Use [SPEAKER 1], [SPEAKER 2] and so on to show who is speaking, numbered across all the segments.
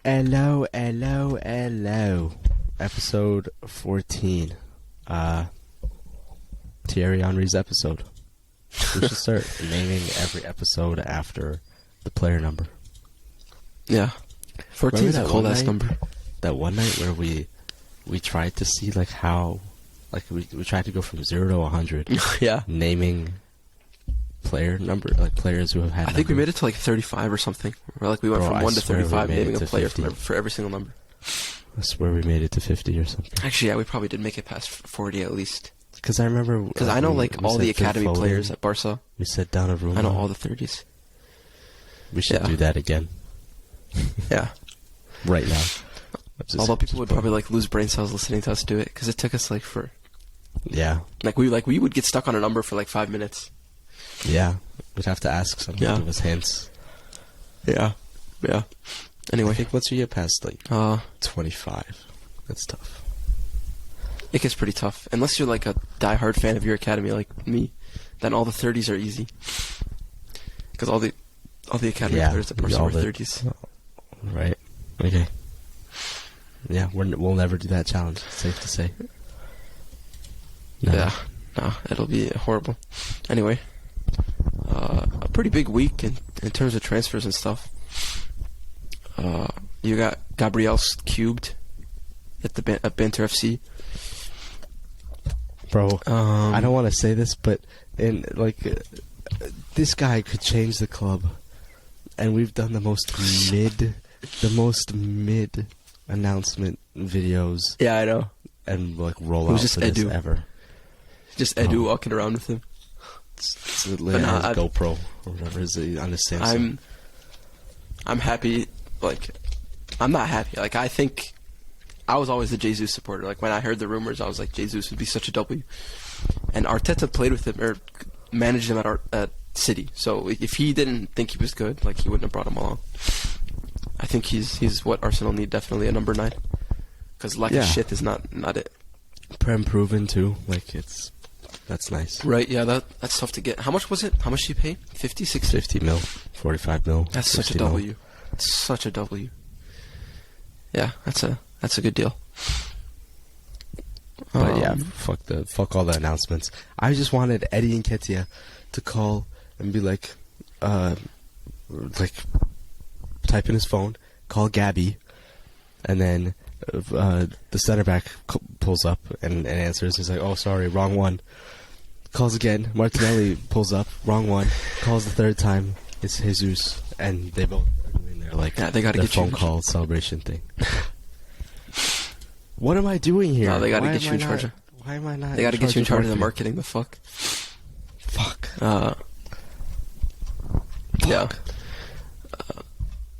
[SPEAKER 1] Hello. Episode 14. Thierry Henry's episode. We should start naming every episode after the player number.
[SPEAKER 2] Yeah. 14 is a cold ass number.
[SPEAKER 1] That one night where we tried to see like how, like we tried to go from 0 to 100.
[SPEAKER 2] Yeah.
[SPEAKER 1] Naming player number, like players who have had.
[SPEAKER 2] I think we made it to like 35 or something. Or like we went from 1 to 35, naming a player for every single number.
[SPEAKER 1] I swear we made it to 50 or something.
[SPEAKER 2] Actually, yeah, we probably did make it past 40 at least.
[SPEAKER 1] Because I remember.
[SPEAKER 2] Because I know like all the academy players at Barca.
[SPEAKER 1] We set down a room.
[SPEAKER 2] I know all the 30s.
[SPEAKER 1] We should do that again.
[SPEAKER 2] Yeah.
[SPEAKER 1] Right now.
[SPEAKER 2] Although people would probably like lose brain cells listening to us do it, because it took us like for.
[SPEAKER 1] Yeah.
[SPEAKER 2] We would get stuck on a number for like 5 minutes.
[SPEAKER 1] Yeah. We'd have to ask someone to give us hints.
[SPEAKER 2] Yeah. Yeah. Anyway.
[SPEAKER 1] I think once you get past like 25, that's tough.
[SPEAKER 2] It gets pretty tough. Unless you're like a die-hard fan of your academy like me, then all the 30s are easy. Because all the academy players at Barca were 30s.
[SPEAKER 1] Right. Okay. Yeah, we'll never do that challenge. It's safe to say. No.
[SPEAKER 2] Yeah. No, it'll be horrible. Anyway. A pretty big week in terms of transfers and stuff. You got Gabriel cubed at Banter FC.
[SPEAKER 1] Bro, I don't want to say this, but this guy could change the club, and we've done the most mid announcement videos.
[SPEAKER 2] Yeah, I know.
[SPEAKER 1] And like rollouts for this ever.
[SPEAKER 2] Just Edu walking around with him.
[SPEAKER 1] It's literally his GoPro or whatever is on his Samsung.
[SPEAKER 2] I'm happy. Like, I'm not happy. Like, I think I was always the Jesus supporter. Like, when I heard the rumors, I was like, Jesus would be such a W. And Arteta played with him or managed him at City. So if he didn't think he was good, like, he wouldn't have brought him along. I think he's what Arsenal need, definitely a number 9. Because lack of shit is not it.
[SPEAKER 1] Prem proven too. Like, that's nice.
[SPEAKER 2] Right, yeah, that's tough to get. How much was it? How much did you pay? 50, 60?
[SPEAKER 1] 50 mil, 45 mil.
[SPEAKER 2] That's such a W. It's such a W. Yeah, that's a good deal.
[SPEAKER 1] But yeah, fuck all the announcements. I just wanted Eddie Nketiah to call and be like type in his phone, call Gabby, and then the center back pulls up and answers. He's like, "Oh, sorry, wrong one." Calls again. Martinelli pulls up, wrong one. Calls the third time. It's Jesus, and they both are doing their
[SPEAKER 2] they gotta
[SPEAKER 1] their
[SPEAKER 2] get
[SPEAKER 1] phone
[SPEAKER 2] you
[SPEAKER 1] call celebration thing. What am I doing here?
[SPEAKER 2] No, they gotta get you in charge.
[SPEAKER 1] Why am I not?
[SPEAKER 2] They gotta get you in charge of the marketing. The fuck. Yeah.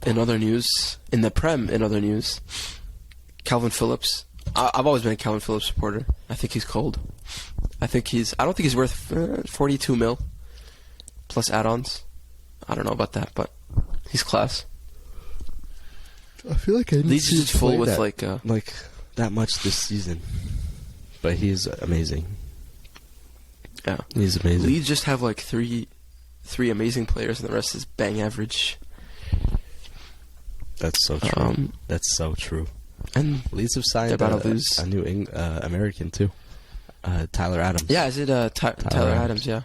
[SPEAKER 2] In other news, Calvin Phillips. I've always been a Calvin Phillips supporter. I think he's cold. I don't think he's worth 42 mil plus add-ons. I don't know about that, but he's class.
[SPEAKER 1] I feel like I need
[SPEAKER 2] Leeds
[SPEAKER 1] to
[SPEAKER 2] is full with
[SPEAKER 1] like that much this season, but he's amazing.
[SPEAKER 2] Yeah,
[SPEAKER 1] he's amazing.
[SPEAKER 2] Leeds just have like three amazing players, and the rest is bang average.
[SPEAKER 1] That's so true. That's so true.
[SPEAKER 2] And
[SPEAKER 1] Leeds have signed a new American too, Tyler Adams.
[SPEAKER 2] Yeah, is it Tyler Adams? Yeah.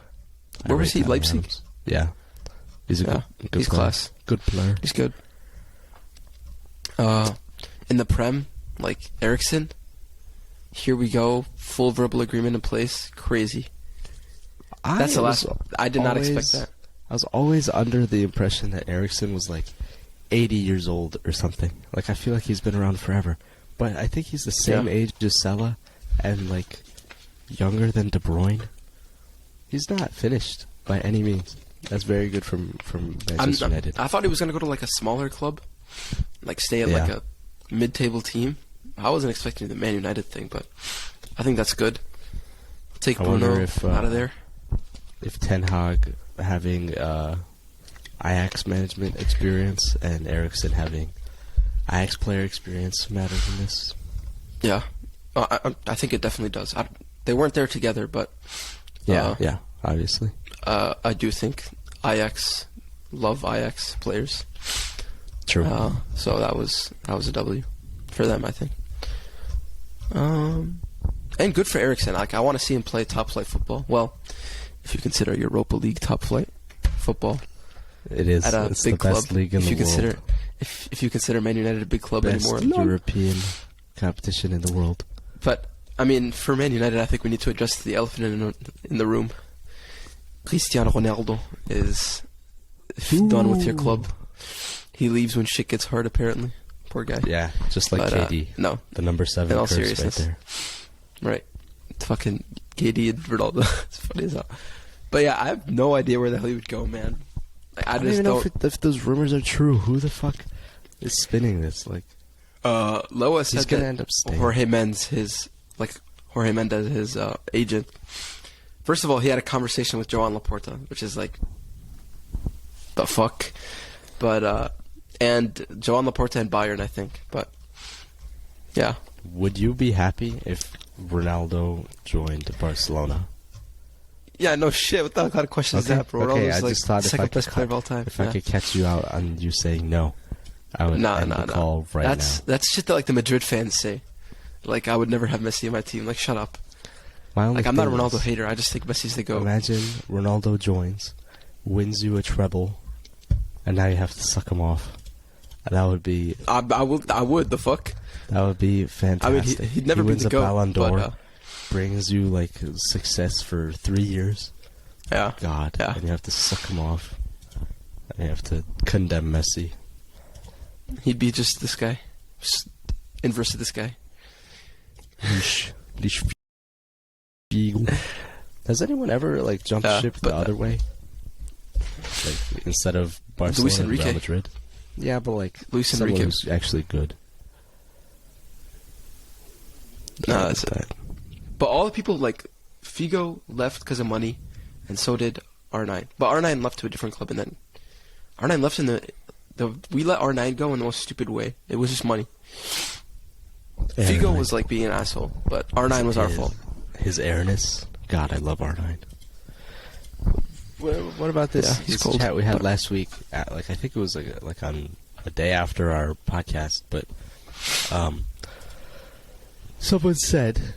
[SPEAKER 2] Where was he? Leipzig.
[SPEAKER 1] Adams. Yeah, he's a good
[SPEAKER 2] he's
[SPEAKER 1] player.
[SPEAKER 2] Class.
[SPEAKER 1] Good player.
[SPEAKER 2] He's good. In the Prem, like Ericsson. Here we go, full verbal agreement in place. Crazy. That's the last one. I did not expect that.
[SPEAKER 1] I was always under the impression that Ericsson was like 80 years old or something. Like, I feel like he's been around forever. But I think he's the same age as Salah and, like, younger than De Bruyne. He's not finished by any means. That's very good from Manchester United.
[SPEAKER 2] I thought he was going to go to, like, a smaller club. Like, stay at, like, a mid-table team. I wasn't expecting the Man United thing, but I think that's good. Take Bruno out of there.
[SPEAKER 1] If Ten Hag having Ajax management experience and Ericsson having Ajax player experience matters in this.
[SPEAKER 2] Yeah, I think it definitely does. They weren't there together, but
[SPEAKER 1] yeah, obviously.
[SPEAKER 2] I do think Ajax love Ajax players.
[SPEAKER 1] True.
[SPEAKER 2] So that was a W for them, I think. And good for Ericsson. Like, I want to see him play top flight football. Well, if you consider Europa League top flight football,
[SPEAKER 1] it is.
[SPEAKER 2] At a
[SPEAKER 1] it's
[SPEAKER 2] big
[SPEAKER 1] the
[SPEAKER 2] club.
[SPEAKER 1] best league in
[SPEAKER 2] if
[SPEAKER 1] the
[SPEAKER 2] you
[SPEAKER 1] world.
[SPEAKER 2] consider, if you consider Man United a big club
[SPEAKER 1] Best
[SPEAKER 2] anymore,
[SPEAKER 1] European competition in the world.
[SPEAKER 2] But I mean, for Man United, I think we need to address the elephant in the room. Cristiano Ronaldo is done with your club. He leaves when shit gets hard, apparently. Poor guy.
[SPEAKER 1] Yeah, just like KD.
[SPEAKER 2] No.
[SPEAKER 1] The number 7
[SPEAKER 2] In all
[SPEAKER 1] curse
[SPEAKER 2] seriousness.
[SPEAKER 1] right there.
[SPEAKER 2] Right. Fucking KD and Ronaldo. It's funny as hell. But yeah, I have no idea where the hell he would go, man. Like,
[SPEAKER 1] I don't even know if those rumors are true. Who the fuck is spinning this? Like,
[SPEAKER 2] Loa
[SPEAKER 1] he's
[SPEAKER 2] said
[SPEAKER 1] gonna
[SPEAKER 2] that
[SPEAKER 1] end up staying.
[SPEAKER 2] Jorge Mendes, his agent. First of all, he had a conversation with Joan Laporta, which is like, the fuck. But and Joan Laporta and Bayern, I think. But yeah,
[SPEAKER 1] would you be happy if Ronaldo joined Barcelona?
[SPEAKER 2] yeah, no shit. What the kind of question is that, bro?
[SPEAKER 1] Okay,
[SPEAKER 2] Ronaldo's
[SPEAKER 1] I just thought
[SPEAKER 2] second best player of all time.
[SPEAKER 1] If I could catch you out on you saying no, I would end the call right now.
[SPEAKER 2] That's shit that like the Madrid fans say. Like, I would never have Messi on my team. Like, shut up.
[SPEAKER 1] Like,
[SPEAKER 2] I'm not a Ronaldo hater. I just think Messi's the GOAT.
[SPEAKER 1] Imagine Ronaldo joins, wins you a treble, and now you have to suck him off. And that would be...
[SPEAKER 2] I would. The fuck?
[SPEAKER 1] That would be fantastic.
[SPEAKER 2] I mean, he'd never
[SPEAKER 1] he
[SPEAKER 2] be
[SPEAKER 1] wins
[SPEAKER 2] the
[SPEAKER 1] a
[SPEAKER 2] GOAT.
[SPEAKER 1] Ballon d'Or,
[SPEAKER 2] But,
[SPEAKER 1] brings you, like, success for 3 years.
[SPEAKER 2] yeah.
[SPEAKER 1] God.
[SPEAKER 2] Yeah.
[SPEAKER 1] And you have to suck him off. And you have to condemn Messi.
[SPEAKER 2] He'd be just this guy. Just inverse of this guy.
[SPEAKER 1] Has anyone ever like jumped ship the other way? Like instead of Barcelona and Real Madrid? Yeah, but like
[SPEAKER 2] Luis
[SPEAKER 1] someone
[SPEAKER 2] Enrique
[SPEAKER 1] who's actually good.
[SPEAKER 2] No, that's it. But all the people like Figo left because of money, and so did R9. But R9 left to a different club, and then R9 left in the we let R9 go in the most stupid way. It was just money. Figo was like being an asshole, but R9 was our fault.
[SPEAKER 1] His airness. God, I love R9. What about this,
[SPEAKER 2] he's cold,
[SPEAKER 1] chat we had last week? I think it was like on a day after our podcast, but someone said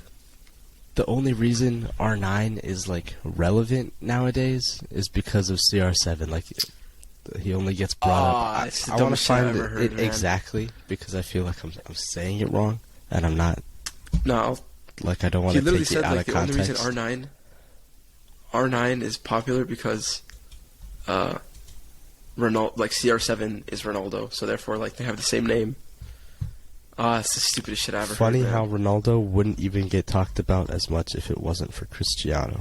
[SPEAKER 1] the only reason R9 is like relevant nowadays is because of CR7. Like he only gets brought up.
[SPEAKER 2] It's the
[SPEAKER 1] I want to
[SPEAKER 2] dumbest shit I've
[SPEAKER 1] find
[SPEAKER 2] ever heard, man.
[SPEAKER 1] exactly because I feel like I'm saying it wrong and I'm not.
[SPEAKER 2] No.
[SPEAKER 1] Like, I don't want to take it out of context. He literally said, like,
[SPEAKER 2] the only reason R9 is popular because, CR7 is Ronaldo, so therefore, like, they have the same name. It's the stupidest shit I ever heard.
[SPEAKER 1] Funny how Ronaldo wouldn't even get talked about as much if it wasn't for Cristiano.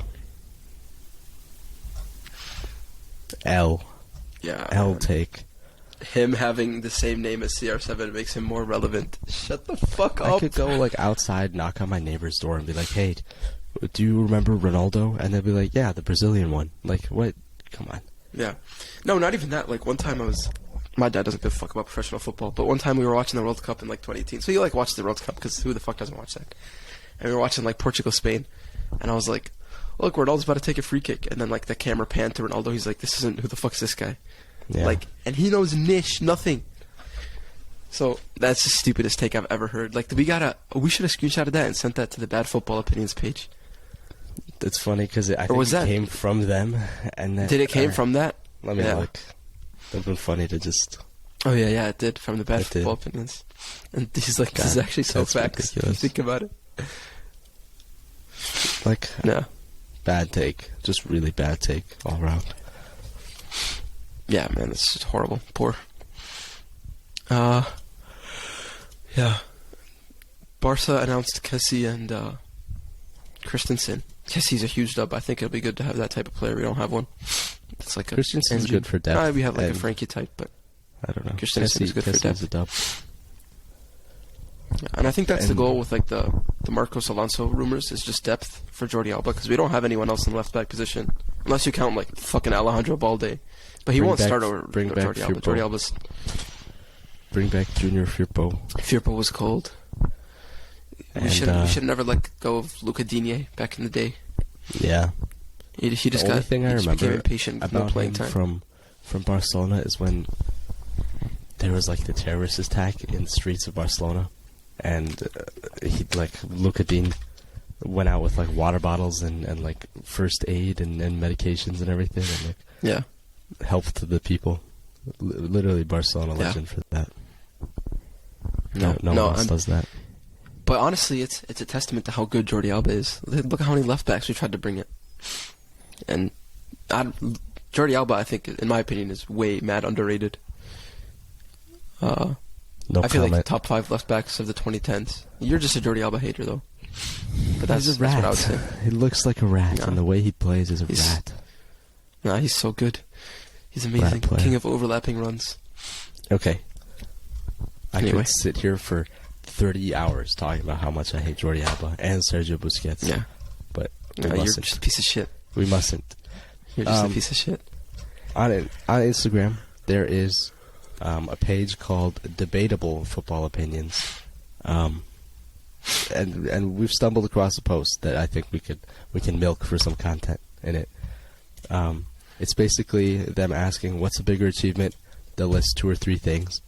[SPEAKER 1] L take.
[SPEAKER 2] Him having the same name as CR7 makes him more relevant. Shut the fuck up.
[SPEAKER 1] I could go like outside, knock on my neighbor's door, and be like, "Hey, do you remember Ronaldo?" And they'll be like, "Yeah, the Brazilian one." Like, what? Come on.
[SPEAKER 2] Yeah. No, not even that. Like, one time my dad doesn't give a fuck about professional football, but one time we were watching the World Cup in like 2018. So you like watch the World Cup because who the fuck doesn't watch that? And we were watching like Portugal, Spain, and I was like, "Look, Ronaldo's about to take a free kick," and then like the camera panned to Ronaldo. He's like, "This isn't who the fuck's this guy?"
[SPEAKER 1] Yeah.
[SPEAKER 2] Like, and he knows nothing. So that's the stupidest take I've ever heard. Like, we should have screenshotted that and sent that to the Bad Football Opinions page.
[SPEAKER 1] It's funny because I think it came from them, and then,
[SPEAKER 2] did it came from that?
[SPEAKER 1] Let me look. It'd been funny to just.
[SPEAKER 2] Oh yeah, it did from the Bad Football Opinions, and he's like, "This is actually so facts." If you think about it.
[SPEAKER 1] Like,
[SPEAKER 2] no,
[SPEAKER 1] bad take, just really bad take all around.
[SPEAKER 2] Yeah, man, it's just horrible. Poor. Yeah. Barca announced Kessie and Christensen. Kessie's a huge dub. I think it'll be good to have that type of player. We don't have one. It's like
[SPEAKER 1] Christensen's good for depth.
[SPEAKER 2] We have like a Frankie type, but
[SPEAKER 1] I don't know.
[SPEAKER 2] Christensen is good for depth.
[SPEAKER 1] A dub.
[SPEAKER 2] Yeah, and I think that's the goal with like the Marcos Alonso rumors is just depth for Jordi Alba because we don't have anyone else in the left back position unless you count like fucking Alejandro Balde. But he won't start over Jordi Alba. Jordi Alba's.
[SPEAKER 1] Bring back Junior Firpo.
[SPEAKER 2] Firpo was cold. We should never let go of Luca Digne back in the day.
[SPEAKER 1] Yeah.
[SPEAKER 2] He just
[SPEAKER 1] the only thing I remember
[SPEAKER 2] became impatient with no playing time.
[SPEAKER 1] From Barcelona is when there was like the terrorist attack in the streets of Barcelona, and Luka Dean went out with like water bottles and like first aid and medications and everything, and like helped the people. Literally Barcelona legend for that. No one else does that.
[SPEAKER 2] But honestly, it's a testament to how good Jordi Alba is. Look how many left backs we tried to bring in. And Jordi Alba, I think, in my opinion, is way mad underrated. I feel like top 5 left backs of the 2010s. You're just a Jordi Alba hater, though. But that's what I would say.
[SPEAKER 1] He looks like a rat, and the way he plays is a rat.
[SPEAKER 2] Nah, he's so good. He's amazing. King of overlapping runs.
[SPEAKER 1] Okay. I could sit here for 30 hours talking about how much I hate Jordi Alba and Sergio Busquets.
[SPEAKER 2] Yeah.
[SPEAKER 1] But
[SPEAKER 2] you're just a piece of shit.
[SPEAKER 1] We mustn't.
[SPEAKER 2] You're just a piece of shit.
[SPEAKER 1] On Instagram, there is a page called Debatable Football Opinions. And we've stumbled across a post that I think we can milk for some content in it. It's basically them asking what's a bigger achievement. They'll list 2 or 3 things.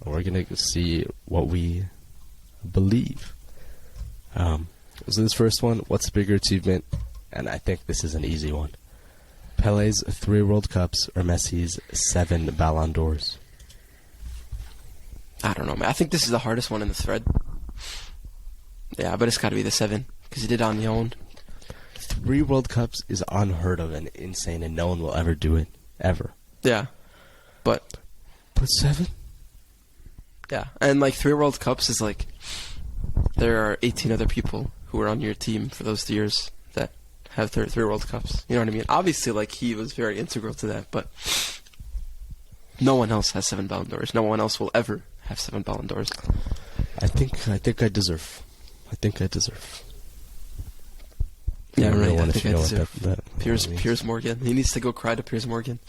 [SPEAKER 1] We're going to see what we believe. So this first one, what's a bigger achievement? And I think this is an easy one. Pele's 3 World Cups or Messi's 7 Ballon d'Ors?
[SPEAKER 2] I don't know, man. I think this is the hardest one in the thread. Yeah, but it's got to be the 7, because he did it on the own.
[SPEAKER 1] 3 World Cups is unheard of and insane, and no one will ever do it. Ever.
[SPEAKER 2] Yeah. But
[SPEAKER 1] 7?
[SPEAKER 2] Yeah, and like 3 World Cups is like, there are 18 other people who were on your team for those years that have 3 World Cups. You know what I mean? Obviously, like, he was very integral to that, but no one else has 7 Ballon d'Ors. No one else will ever have 7 Ballon d'Ors.
[SPEAKER 1] I think I deserve.
[SPEAKER 2] Yeah, right. I think I deserve. Piers Morgan. He needs to go cry to Piers Morgan.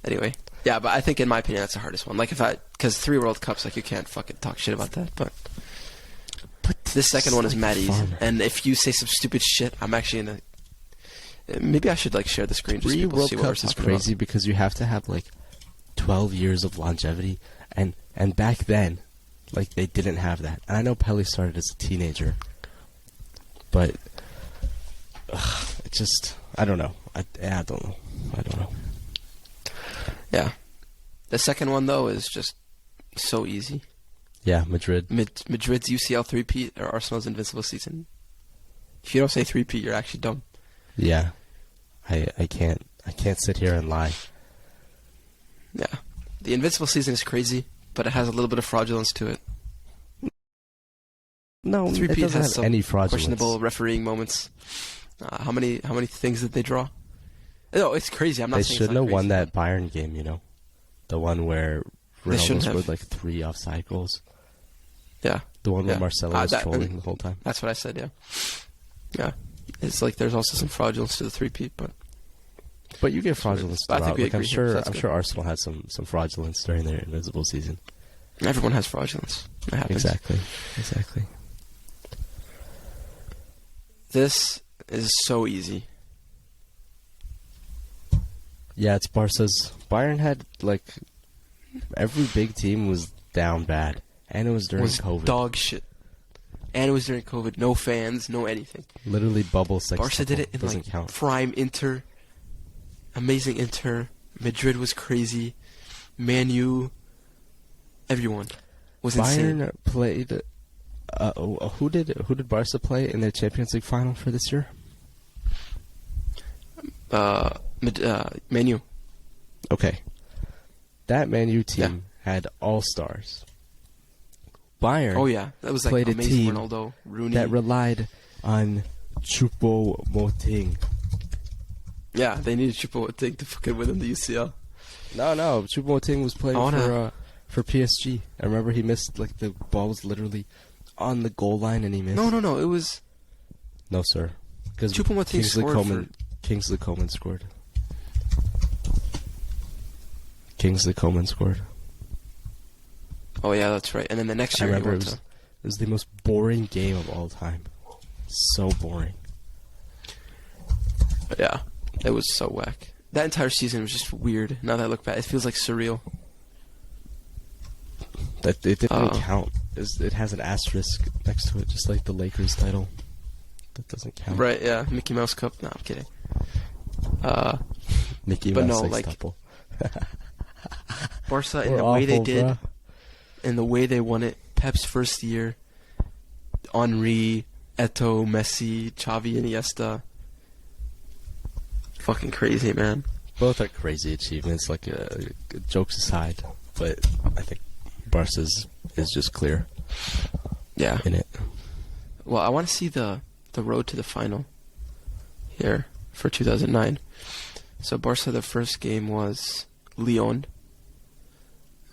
[SPEAKER 2] Anyway, yeah, but I think in my opinion that's the hardest one. Like because 3 World Cups, like you can't fucking talk shit about that. But this second one is mad easy. And if you say some stupid shit, I'm actually gonna. Maybe I should like share the screen.
[SPEAKER 1] 3 World Cups is crazy because you have to have like 12 years of longevity, and back then, like they didn't have that. And I know Pele started as a teenager, but it just I don't know. I don't know.
[SPEAKER 2] Yeah. The second one, though, is just so easy.
[SPEAKER 1] Yeah, Madrid.
[SPEAKER 2] Madrid's UCL 3-peat or Arsenal's invincible season. If you don't say 3-peat, you're actually dumb.
[SPEAKER 1] Yeah. I can't sit here and lie.
[SPEAKER 2] Yeah. The invincible season is crazy, but it has a little bit of fraudulence to it.
[SPEAKER 1] No,
[SPEAKER 2] the 3-peat
[SPEAKER 1] it doesn't
[SPEAKER 2] has
[SPEAKER 1] have any fraudulence.
[SPEAKER 2] Questionable refereeing moments. How many things did they draw? No, it's crazy. I'm not saying
[SPEAKER 1] they shouldn't have won that Bayern game, you know? The one where Ronaldo scored like 3 offside goals.
[SPEAKER 2] Yeah.
[SPEAKER 1] The one where Marcelo was trolling the whole time.
[SPEAKER 2] That's what I said, yeah. Yeah. It's like there's also some fraudulence to the 3-peat,
[SPEAKER 1] but you get fraudulence throughout.
[SPEAKER 2] I think we agree
[SPEAKER 1] I'm sure Arsenal had some fraudulence during their invincible season.
[SPEAKER 2] Everyone has fraudulence. It happens.
[SPEAKER 1] Exactly.
[SPEAKER 2] This is so easy.
[SPEAKER 1] Yeah, it's Barca's. Bayern had, like, every big team was down bad. And it was during COVID.
[SPEAKER 2] Dog shit. And it was during COVID. No fans, no anything.
[SPEAKER 1] Literally bubble sex.
[SPEAKER 2] Barca did it in, like,
[SPEAKER 1] count.
[SPEAKER 2] prime Inter. Amazing Inter. Madrid was crazy. Man U. Everyone was insane.
[SPEAKER 1] Bayern played... who did Barca play in their Champions League final for this year? Man U. Okay. That Man U team had all-stars. Bayern
[SPEAKER 2] that was like
[SPEAKER 1] played
[SPEAKER 2] amazing.
[SPEAKER 1] A team
[SPEAKER 2] Ronaldo, Rooney.
[SPEAKER 1] that relied on Choupo-Moting.
[SPEAKER 2] Yeah, they needed Choupo-Moting to fucking win in the UCL.
[SPEAKER 1] No, Choupo-Moting was playing for PSG. I remember he missed, like, the ball was literally on the goal line and he missed.
[SPEAKER 2] No, it was...
[SPEAKER 1] No, sir. Because
[SPEAKER 2] Choupo-Moting scored
[SPEAKER 1] Kingsley Coman scored. Kingsley Coman scored.
[SPEAKER 2] Oh, yeah, that's right. And then the next year
[SPEAKER 1] I remember it was the most boring game of all time. So boring.
[SPEAKER 2] Yeah, it was so whack. That entire season was just weird. Now that I look back, it feels like surreal.
[SPEAKER 1] That it didn't count. It has an asterisk next to it, just like the Lakers title. That doesn't count.
[SPEAKER 2] Right? Yeah, Mickey Mouse Cup. No, I'm kidding.
[SPEAKER 1] Mickey
[SPEAKER 2] but
[SPEAKER 1] Mouse
[SPEAKER 2] no, like
[SPEAKER 1] sextuple.
[SPEAKER 2] Barca in
[SPEAKER 1] We're
[SPEAKER 2] the way they
[SPEAKER 1] awful,
[SPEAKER 2] did,
[SPEAKER 1] bruh.
[SPEAKER 2] and the way they won it. Pep's first year. Henry, Eto'o, Messi, Xavi, Iniesta. Fucking crazy, man.
[SPEAKER 1] Both are crazy achievements. Like jokes aside, but I think Barca's is just clear.
[SPEAKER 2] Yeah.
[SPEAKER 1] In it.
[SPEAKER 2] Well, I want to see the road to the final here for 2009. So Barca, their first game was Lyon,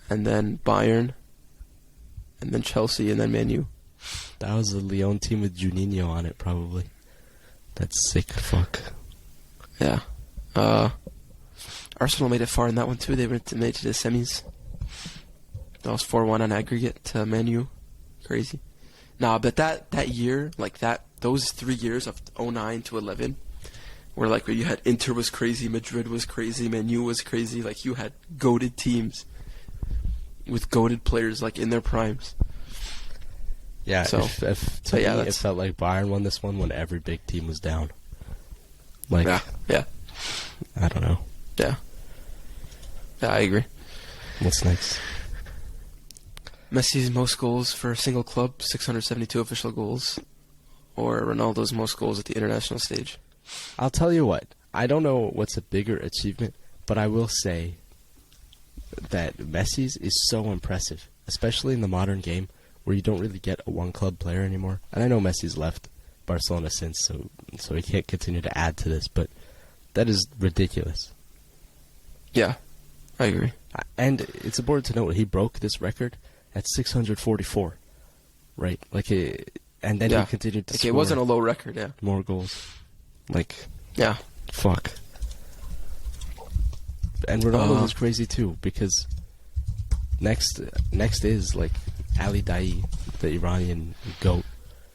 [SPEAKER 2] and then Bayern, and then Chelsea, and then Man U.
[SPEAKER 1] That was a Lyon team with Juninho on it, probably. That's sick. Fuck.
[SPEAKER 2] Yeah. Arsenal made it far in that one too. They made it to the semis. That was 4-1 on aggregate to Man U. Crazy. Nah, but that year, like those 3 years of 09 to 11, where like you had Inter was crazy, Madrid was crazy, Man U was crazy. Like you had goated teams with goated players like in their primes.
[SPEAKER 1] Yeah,
[SPEAKER 2] So,
[SPEAKER 1] to me, it felt like Bayern won this one when every big team was down. Like,
[SPEAKER 2] yeah.
[SPEAKER 1] I don't know.
[SPEAKER 2] Yeah, I agree.
[SPEAKER 1] What's next?
[SPEAKER 2] Messi's most goals for a single club, 672 official goals, or Ronaldo's most goals at the international stage.
[SPEAKER 1] I'll tell you what. I don't know what's a bigger achievement, but I will say that Messi's is so impressive, especially in the modern game where you don't really get a one-club player anymore. And I know Messi's left Barcelona since, so he can't continue to add to this, but that is ridiculous.
[SPEAKER 2] Yeah, I agree.
[SPEAKER 1] And it's important to note he broke this record at 644, right? And then he continued to score.
[SPEAKER 2] It wasn't a low record, yeah.
[SPEAKER 1] More goals.
[SPEAKER 2] Yeah.
[SPEAKER 1] Fuck. And Ronaldo was crazy too, because next is like Ali Daei, the Iranian GOAT.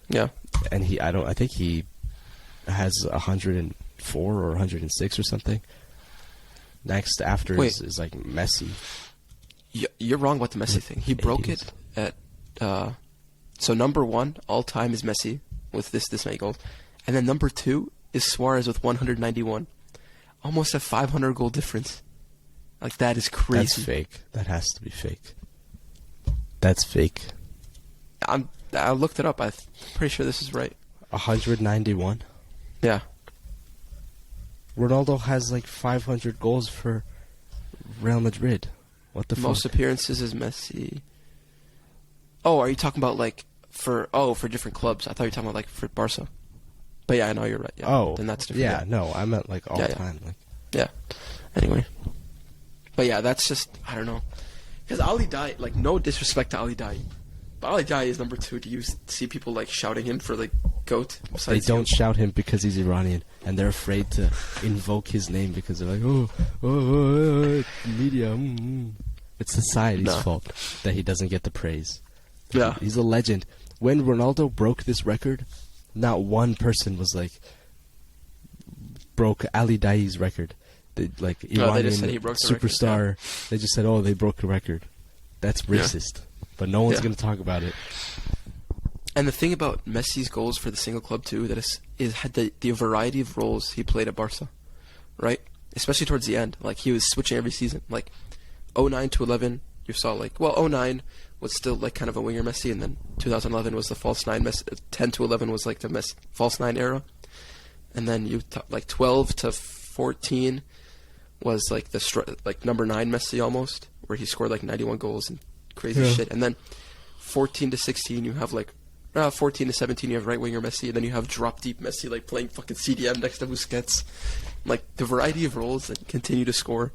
[SPEAKER 2] Yeah.
[SPEAKER 1] And I think he has 104 or 106 or something. Next after is like Messi.
[SPEAKER 2] You're wrong about the Messi thing. He broke it at so number 1 all time is Messi with this many goals, and then number 2 is Suarez with 191, almost a 500 goal difference. Like that is crazy.
[SPEAKER 1] That's fake. That has to be fake. That's fake.
[SPEAKER 2] I looked it up. I'm pretty sure this is right.
[SPEAKER 1] 191.
[SPEAKER 2] Yeah.
[SPEAKER 1] Ronaldo has like 500 goals for Real Madrid. What the
[SPEAKER 2] Most
[SPEAKER 1] fuck?
[SPEAKER 2] appearances is Messi. Oh, are you talking about like for different clubs? I thought you were talking about like for Barca. But yeah, I know you're right. Yeah.
[SPEAKER 1] Oh,
[SPEAKER 2] then that's different.
[SPEAKER 1] Yeah, no, I meant like all time. Like,
[SPEAKER 2] yeah. Anyway, but yeah, that's just I don't know, because Ali Daei, like no disrespect to Ali Daei, but Ali Daei is number 2. Do you see people like shouting him for like GOAT?
[SPEAKER 1] They don't shout him because he's Iranian, and they're afraid to invoke his name because they're like, media. It's society's fault that he doesn't get the praise.
[SPEAKER 2] Yeah,
[SPEAKER 1] he's a legend. When Ronaldo broke this record, not one person was like broke Ali Daei's record. Like Iranian
[SPEAKER 2] they just said he broke the
[SPEAKER 1] superstar.
[SPEAKER 2] record,
[SPEAKER 1] They just said, "Oh, they broke the record." That's racist, but no one's going to talk about it.
[SPEAKER 2] And the thing about Messi's goals for the single club too, that is had the variety of roles he played at Barca, right? Especially towards the end, like he was switching every season. Like 09 to 11, you saw 09 was still like kind of a winger Messi, and then 2011 was the false 9 Messi. 10 to 11 was like the false 9 era, and then like 12 to 14 was like like number 9 Messi almost, where he scored like 91 goals and crazy shit. And then 14 to 16 you have like 14 to 17 you have right winger Messi, and then you have drop deep Messi like playing fucking CDM next to Busquets. Like the variety of roles that continue to score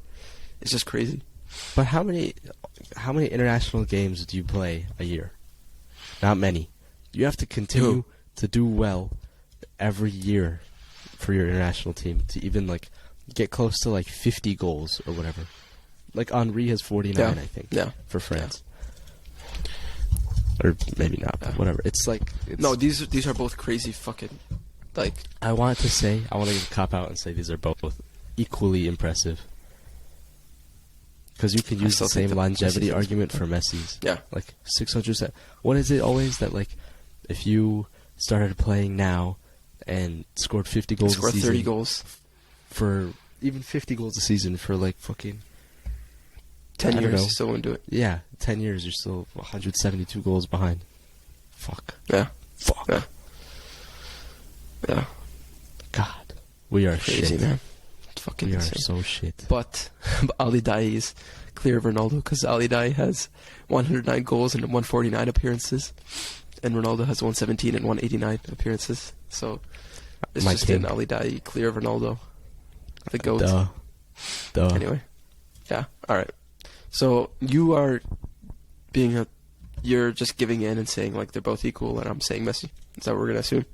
[SPEAKER 2] is just crazy.
[SPEAKER 1] But how many international games do you play a year? Not many. You have to continue to do well every year for your international team to even like get close to like 50 goals or whatever. Like Henry has 49, I think.
[SPEAKER 2] Yeah.
[SPEAKER 1] For France. Or maybe not, but whatever. It's like
[SPEAKER 2] no, these are both crazy fucking like.
[SPEAKER 1] I want to cop out and say these are both equally impressive. Because you can use the
[SPEAKER 2] still think
[SPEAKER 1] same
[SPEAKER 2] that
[SPEAKER 1] longevity
[SPEAKER 2] Messi's-
[SPEAKER 1] argument for Messi's.
[SPEAKER 2] Yeah.
[SPEAKER 1] Like 600. What is it always that like if you started playing now and scored 50 goals
[SPEAKER 2] Score
[SPEAKER 1] a season
[SPEAKER 2] 30 goals.
[SPEAKER 1] for even 50 goals a season for like fucking
[SPEAKER 2] 10
[SPEAKER 1] I don't
[SPEAKER 2] years,
[SPEAKER 1] know.
[SPEAKER 2] you still wouldn't do it.
[SPEAKER 1] Yeah, 10 years you're still 172 goals behind. Fuck.
[SPEAKER 2] Yeah.
[SPEAKER 1] Fuck.
[SPEAKER 2] Yeah. Yeah.
[SPEAKER 1] God. We are
[SPEAKER 2] Crazy,
[SPEAKER 1] shit.
[SPEAKER 2] man. It's fucking
[SPEAKER 1] We are
[SPEAKER 2] insane.
[SPEAKER 1] so shit.
[SPEAKER 2] But Ali Daei is clear of Ronaldo because Ali Daei has 109 goals and 149 appearances, and Ronaldo has 117 and 189 appearances. So it's
[SPEAKER 1] My
[SPEAKER 2] just
[SPEAKER 1] king.
[SPEAKER 2] in Ali Daei clear of Ronaldo, the GOAT.
[SPEAKER 1] Duh.
[SPEAKER 2] Anyway, yeah. All right. So you are you're just giving in and saying like they're both equal, and I'm saying Messi. Is that what we're gonna assume?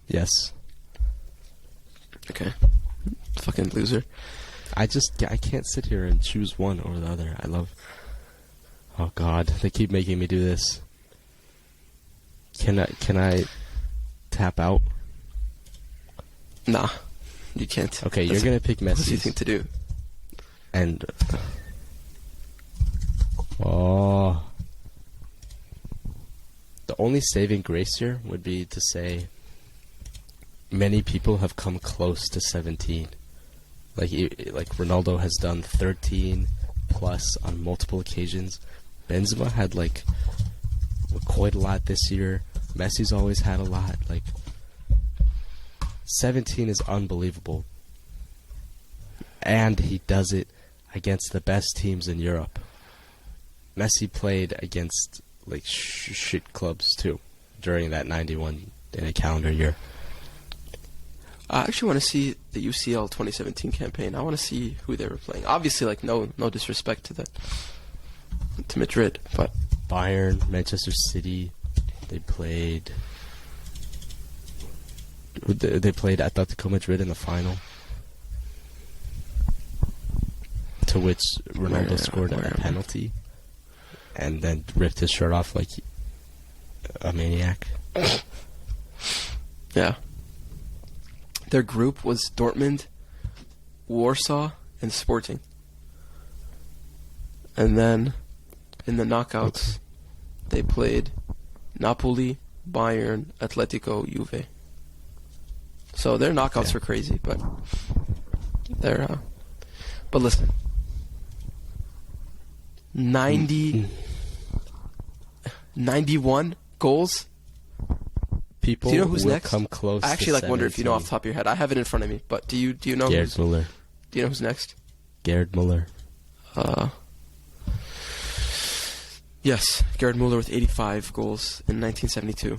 [SPEAKER 1] Yes.
[SPEAKER 2] Okay. Fucking loser.
[SPEAKER 1] I can't sit here and choose one or the other. Oh God, they keep making me do this. Can I tap out?
[SPEAKER 2] Nah, you can't.
[SPEAKER 1] Okay,
[SPEAKER 2] That's
[SPEAKER 1] you're gonna pick
[SPEAKER 2] What's the
[SPEAKER 1] Messi.
[SPEAKER 2] thing to do?
[SPEAKER 1] And oh, the only saving grace here would be to say many people have come close to 17. Like Ronaldo has done 13 plus on multiple occasions. Benzema had like quite a lot this year. Messi's always had a lot. Like 17 is unbelievable, and he does it against the best teams in Europe. Messi played against like shit clubs too during that 91 in a calendar year.
[SPEAKER 2] I actually want to see the UCL 2017 campaign. I want to see who they were playing. Obviously, like no disrespect to Madrid, but
[SPEAKER 1] Bayern, Manchester City, they played Atletico Madrid in the final, to which Ronaldo scored a penalty and then ripped his shirt off like a maniac.
[SPEAKER 2] yeah. Their group was Dortmund, Warsaw, and Sporting. And then in the knockouts, they played Napoli, Bayern, Atletico, Juve. So their knockouts were crazy, but they're but listen. 91 goals.
[SPEAKER 1] People
[SPEAKER 2] Do you know who's
[SPEAKER 1] will
[SPEAKER 2] next?
[SPEAKER 1] come close.
[SPEAKER 2] I actually
[SPEAKER 1] to
[SPEAKER 2] wonder if you know off the
[SPEAKER 1] 17.
[SPEAKER 2] top of your head. I have it in front of me, but do you know?
[SPEAKER 1] Gerd Muller.
[SPEAKER 2] Do you know who's next?
[SPEAKER 1] Gerd Muller.
[SPEAKER 2] Yes, Gerd Muller with 85 goals in 1972.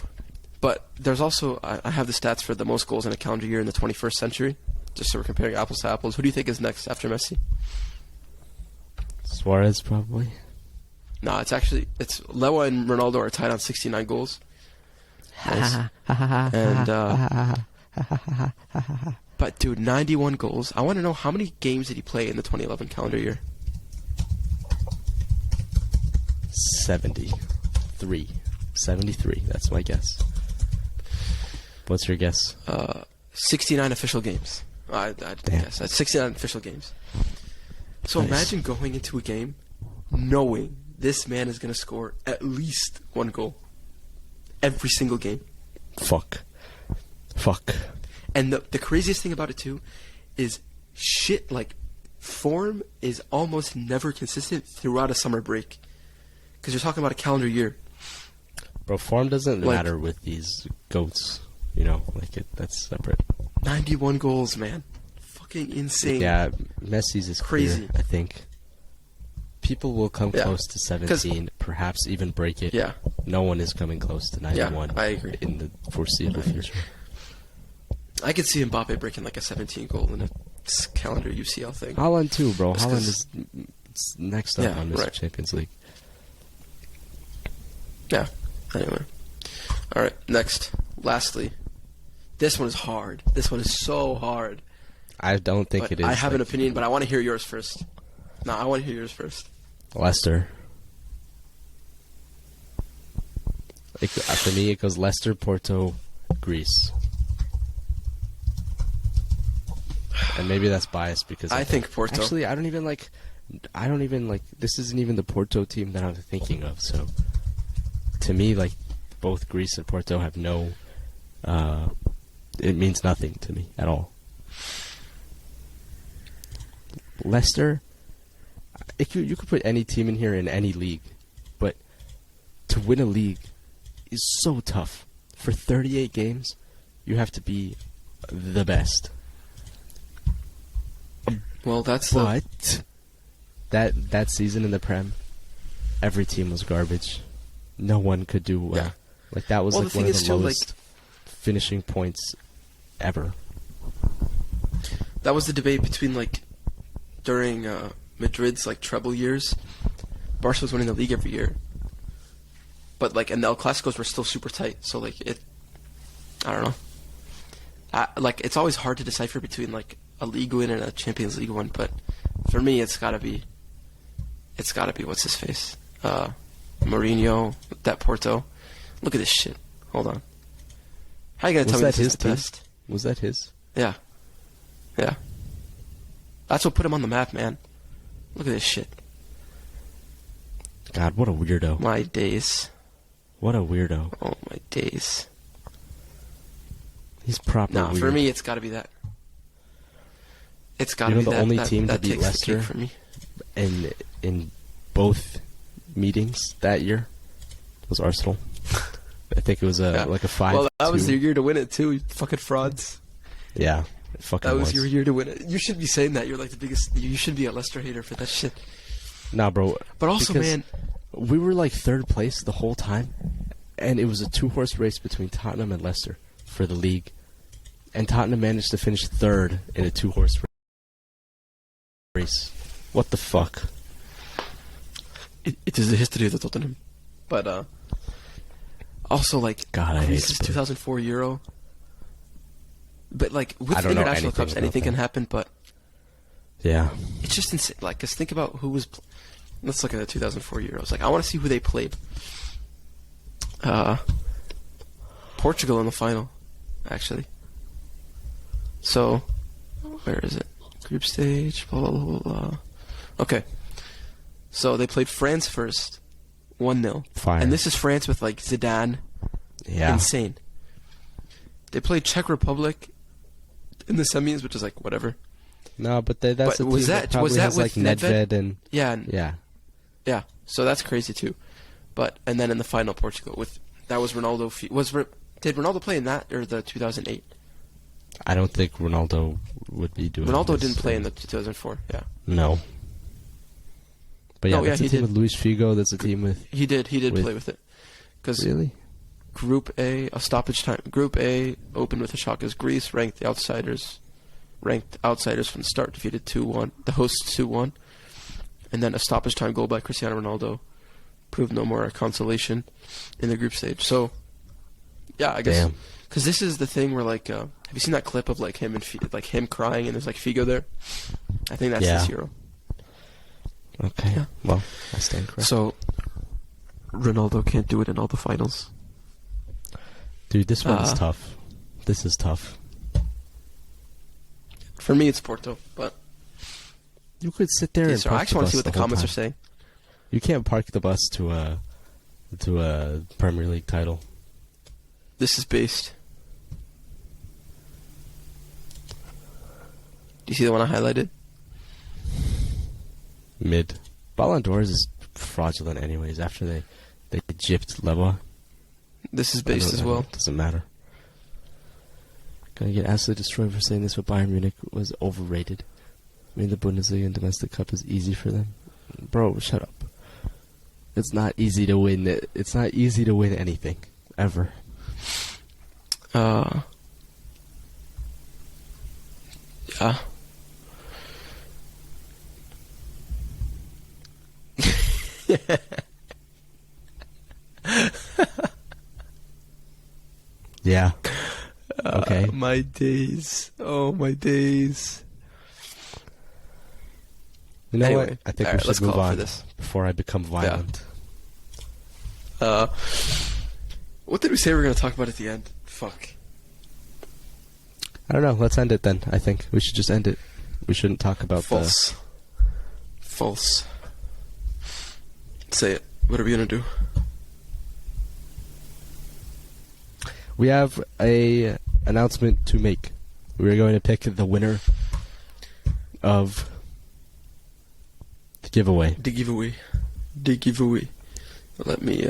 [SPEAKER 2] But there's also I have the stats for the most goals in a calendar year in the 21st century. Just so we're comparing apples to apples. Who do you think is next after Messi?
[SPEAKER 1] Suarez probably.
[SPEAKER 2] No, it's Leo and Ronaldo are tied on 69 goals. Nice. And but dude, 91 goals. I want to know how many games did he play in the 2011 calendar year?
[SPEAKER 1] 73. 73. That's my guess. What's your guess?
[SPEAKER 2] 69 official games. I guess that's 69 official games. So
[SPEAKER 1] Nice.
[SPEAKER 2] imagine going into a game knowing this man is going to score at least one goal every single game.
[SPEAKER 1] Fuck.
[SPEAKER 2] And the craziest thing about it too is shit like form is almost never consistent throughout a summer break. Because you're talking about a calendar year.
[SPEAKER 1] Bro, form doesn't
[SPEAKER 2] Like-
[SPEAKER 1] matter with these goats. You know, that's separate.
[SPEAKER 2] 91 goals, man. Fucking insane.
[SPEAKER 1] Yeah, Messi's is
[SPEAKER 2] Crazy.
[SPEAKER 1] clear, I think. People will come
[SPEAKER 2] Yeah.
[SPEAKER 1] close to 17, perhaps even break it.
[SPEAKER 2] Yeah.
[SPEAKER 1] No one is coming close to 91
[SPEAKER 2] I agree.
[SPEAKER 1] in the foreseeable future.
[SPEAKER 2] I could see Mbappe breaking like a 17 goal in a calendar UCL thing.
[SPEAKER 1] Haaland too, bro.
[SPEAKER 2] Just
[SPEAKER 1] Haaland
[SPEAKER 2] 'cause-
[SPEAKER 1] is next up
[SPEAKER 2] Yeah,
[SPEAKER 1] on Mr.
[SPEAKER 2] right.
[SPEAKER 1] Champions League.
[SPEAKER 2] Yeah. Anyway. Alright, next. Lastly. This one is hard. This one is so hard.
[SPEAKER 1] I don't think
[SPEAKER 2] But
[SPEAKER 1] it is.
[SPEAKER 2] I have an
[SPEAKER 1] like,
[SPEAKER 2] opinion, but I want to hear yours first. No, I want to hear yours first.
[SPEAKER 1] Leicester. For me, it goes Leicester, Porto, Greece. And maybe that's biased because
[SPEAKER 2] I think Porto.
[SPEAKER 1] Actually, I don't even like I don't even like. This isn't even the Porto team that I'm thinking of. So, to me, like, both Greece and Porto have no. It means nothing to me at all. Leicester, you could put any team in here in any league, but to win a league is so tough. For 38 games, you have to be the best.
[SPEAKER 2] Well, that's
[SPEAKER 1] that season in the Prem, every team was garbage. No one could do well.
[SPEAKER 2] Yeah.
[SPEAKER 1] Like that was
[SPEAKER 2] Well,
[SPEAKER 1] like
[SPEAKER 2] the
[SPEAKER 1] one
[SPEAKER 2] thing
[SPEAKER 1] of
[SPEAKER 2] is,
[SPEAKER 1] the
[SPEAKER 2] too,
[SPEAKER 1] lowest finishing points ever.
[SPEAKER 2] that was the debate between like during Madrid's like treble years. Barca was winning the league every year, but like and the El Clásicos were still super tight. So like I don't know. Like it's always hard to decipher between like a league win and a Champions League win, but for me it's gotta be what's his face, Mourinho, that Porto. Look at this shit. Hold on. How you gonna tell me this is the best?
[SPEAKER 1] Was that his?
[SPEAKER 2] Yeah. That's what put him on the map, man. Look at this shit.
[SPEAKER 1] God, what a weirdo.
[SPEAKER 2] My days.
[SPEAKER 1] What a weirdo.
[SPEAKER 2] Oh my days.
[SPEAKER 1] He's proper weird.
[SPEAKER 2] For me, it's got to be that. It's got to be
[SPEAKER 1] the
[SPEAKER 2] that.
[SPEAKER 1] only
[SPEAKER 2] that,
[SPEAKER 1] team
[SPEAKER 2] that
[SPEAKER 1] to beat
[SPEAKER 2] takes the cake
[SPEAKER 1] Leicester
[SPEAKER 2] for me.
[SPEAKER 1] in both meetings that year was Arsenal. I think it was like a 5-2.
[SPEAKER 2] Well, that was your year to win it too. You fucking frauds.
[SPEAKER 1] Yeah, it fucking
[SPEAKER 2] that was your year to win it. You should be saying that. You're like the biggest. You should be a Leicester hater for that shit.
[SPEAKER 1] Nah, bro.
[SPEAKER 2] But also, man,
[SPEAKER 1] we were like third place the whole time, and it was a 2-horse race between Tottenham and Leicester for the league, and Tottenham managed to finish third in a 2-horse race. What the fuck?
[SPEAKER 2] It is the history of the Tottenham. But also like
[SPEAKER 1] God, I hate
[SPEAKER 2] Greece's
[SPEAKER 1] Spurs.
[SPEAKER 2] 2004 Euro. But like with
[SPEAKER 1] I don't know
[SPEAKER 2] international
[SPEAKER 1] anything
[SPEAKER 2] cups,
[SPEAKER 1] about
[SPEAKER 2] anything
[SPEAKER 1] that.
[SPEAKER 2] can happen. But
[SPEAKER 1] Yeah.
[SPEAKER 2] it's just insane. Like, cause think about who was. Let's look at the 2004 Euros. Like, I want to see who they played. Portugal in the final, actually. So, where is it? Group stage. Blah blah blah blah. Okay. So they played France first, 1-0.
[SPEAKER 1] Fire.
[SPEAKER 2] And this is France with like Zidane.
[SPEAKER 1] Yeah.
[SPEAKER 2] Insane. They played Czech Republic in the semis, which is like whatever.
[SPEAKER 1] No, but that's
[SPEAKER 2] But
[SPEAKER 1] a team
[SPEAKER 2] was
[SPEAKER 1] that
[SPEAKER 2] that-
[SPEAKER 1] probably
[SPEAKER 2] was that
[SPEAKER 1] has
[SPEAKER 2] with
[SPEAKER 1] like
[SPEAKER 2] Nedved?
[SPEAKER 1] Nedved and
[SPEAKER 2] Yeah.
[SPEAKER 1] yeah.
[SPEAKER 2] So that's crazy too. But and then in the final, Portugal with that was Ronaldo. Did Ronaldo play in that or the 2008?
[SPEAKER 1] I don't think Ronaldo would be doing.
[SPEAKER 2] Ronaldo
[SPEAKER 1] this,
[SPEAKER 2] didn't play in the 2004. Yeah.
[SPEAKER 1] No. But yeah,
[SPEAKER 2] No,
[SPEAKER 1] that's
[SPEAKER 2] yeah,
[SPEAKER 1] a
[SPEAKER 2] he
[SPEAKER 1] team
[SPEAKER 2] did.
[SPEAKER 1] with Luis Figo. That's a team with.
[SPEAKER 2] He did
[SPEAKER 1] With-
[SPEAKER 2] play with it. Because
[SPEAKER 1] Really?
[SPEAKER 2] Group A, a stoppage time. Group A opened with a shock as Greece ranked outsiders from the start, defeated 2-1. The hosts 2-1, and then a stoppage time goal by Cristiano Ronaldo proved no more a consolation in the group stage. So, yeah, I guess
[SPEAKER 1] Damn.
[SPEAKER 2] because this is the thing where like, have you seen that clip of like him and like him crying and there's like Figo there? I think that's
[SPEAKER 1] Yeah.
[SPEAKER 2] this Euro.
[SPEAKER 1] Okay.
[SPEAKER 2] Yeah.
[SPEAKER 1] Well, I stand corrected.
[SPEAKER 2] So, Ronaldo can't do it in all the finals.
[SPEAKER 1] Dude, this one's tough. This is tough.
[SPEAKER 2] For me, it's Porto, but
[SPEAKER 1] You could sit there
[SPEAKER 2] yeah,
[SPEAKER 1] and
[SPEAKER 2] so
[SPEAKER 1] park
[SPEAKER 2] I actually want to see what the
[SPEAKER 1] whole
[SPEAKER 2] comments
[SPEAKER 1] time.
[SPEAKER 2] are saying.
[SPEAKER 1] You can't park the bus to a Premier League title.
[SPEAKER 2] This is based. Do you see the one I highlighted?
[SPEAKER 1] Mid. Ballon d'Ors is fraudulent anyways. After they gypped Leva.
[SPEAKER 2] This is based as well.
[SPEAKER 1] Doesn't matter. Gonna get absolutely destroyed for saying this, but Bayern Munich was overrated. I mean, the Bundesliga and domestic cup is easy for them. Bro, shut up. It's not easy to win. It's not easy to win anything ever.
[SPEAKER 2] Yeah.
[SPEAKER 1] Yeah. Okay.
[SPEAKER 2] My days. Oh, my days.
[SPEAKER 1] You know
[SPEAKER 2] Anyway,
[SPEAKER 1] what? I think we
[SPEAKER 2] alright,
[SPEAKER 1] should
[SPEAKER 2] let's
[SPEAKER 1] move
[SPEAKER 2] call it for
[SPEAKER 1] on
[SPEAKER 2] this.
[SPEAKER 1] before I become violent.
[SPEAKER 2] What did we say we were going to talk about at the end? Fuck.
[SPEAKER 1] I don't know. Let's end it then. I think we should just end it. We shouldn't talk about
[SPEAKER 2] False. False. Say it. What are we gonna do?
[SPEAKER 1] We have a announcement to make. We're going to pick the winner of the giveaway.
[SPEAKER 2] The giveaway. Let me.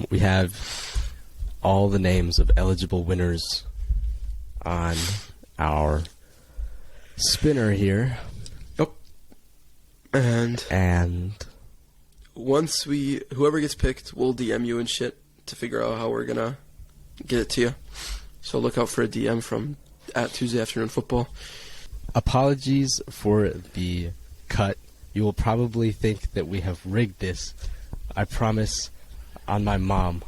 [SPEAKER 1] We have all the names of eligible winners on our spinner here.
[SPEAKER 2] Yep. And once whoever gets picked, we'll DM you and shit to figure out how we're gonna get it to you. So look out for a DM from @Tuesday Afternoon Football.
[SPEAKER 1] Apologies for the cut. You will probably think that we have rigged this. I promise on my mom,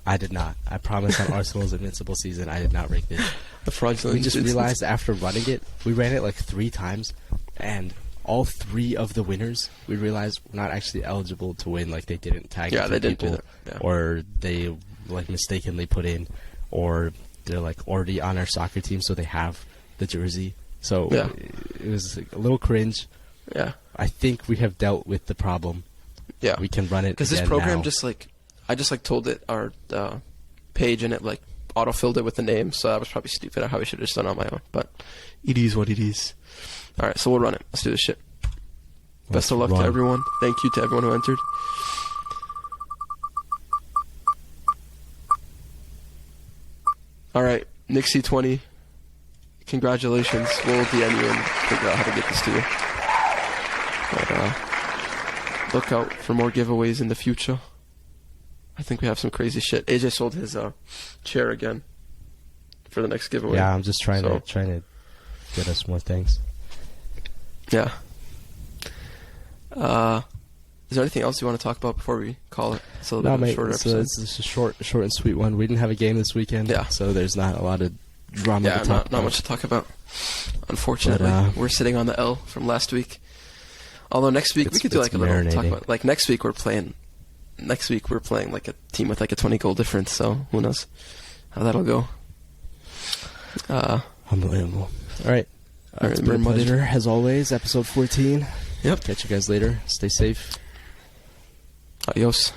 [SPEAKER 1] I did not. I promise on Arsenal's invincible season, I did not rig this. We just realized after running it, we ran it like 3 times, and all 3 of the winners, we realized were not actually eligible to win. Like, they didn't tag
[SPEAKER 2] they didn't
[SPEAKER 1] people,
[SPEAKER 2] do that. Yeah.
[SPEAKER 1] or they like mistakenly put in, or they're like already on our soccer team, so they have the jersey. So it was a little cringe.
[SPEAKER 2] Yeah.
[SPEAKER 1] I think we have dealt with the problem.
[SPEAKER 2] Yeah.
[SPEAKER 1] We can run it
[SPEAKER 2] because this
[SPEAKER 1] again
[SPEAKER 2] program
[SPEAKER 1] now.
[SPEAKER 2] I just told it our page, and it like auto-filled it with the name, so that was probably stupid. I probably should have just done it on my own, but it is what it is. Alright, so we'll run it. Let's do this shit. Best of luck to everyone. Thank you to everyone who entered. Alright, Nick C20, congratulations. We'll DM you and figure out how to get this to you. But, look out for more giveaways in the future. I think we have some crazy shit. AJ sold his chair again for the next giveaway.
[SPEAKER 1] Yeah, I'm just trying to get us more things.
[SPEAKER 2] Yeah. Is there anything else you want to talk about before we call it? It's a little bit of a shorter episode.
[SPEAKER 1] It's a short and sweet one. We didn't have a game this weekend, so there's not a lot of drama to talk about.
[SPEAKER 2] Not much to talk about. Unfortunately, we're sitting on the L from last week. Although next week we could do like a little talk about. Like next week we're playing like a team with like a 20 goal difference. So who knows how that'll go?
[SPEAKER 1] Unbelievable. All right. It's been a pleasure as always. Episode 14.
[SPEAKER 2] Yep.
[SPEAKER 1] Catch you guys later. Stay safe.
[SPEAKER 2] Adios.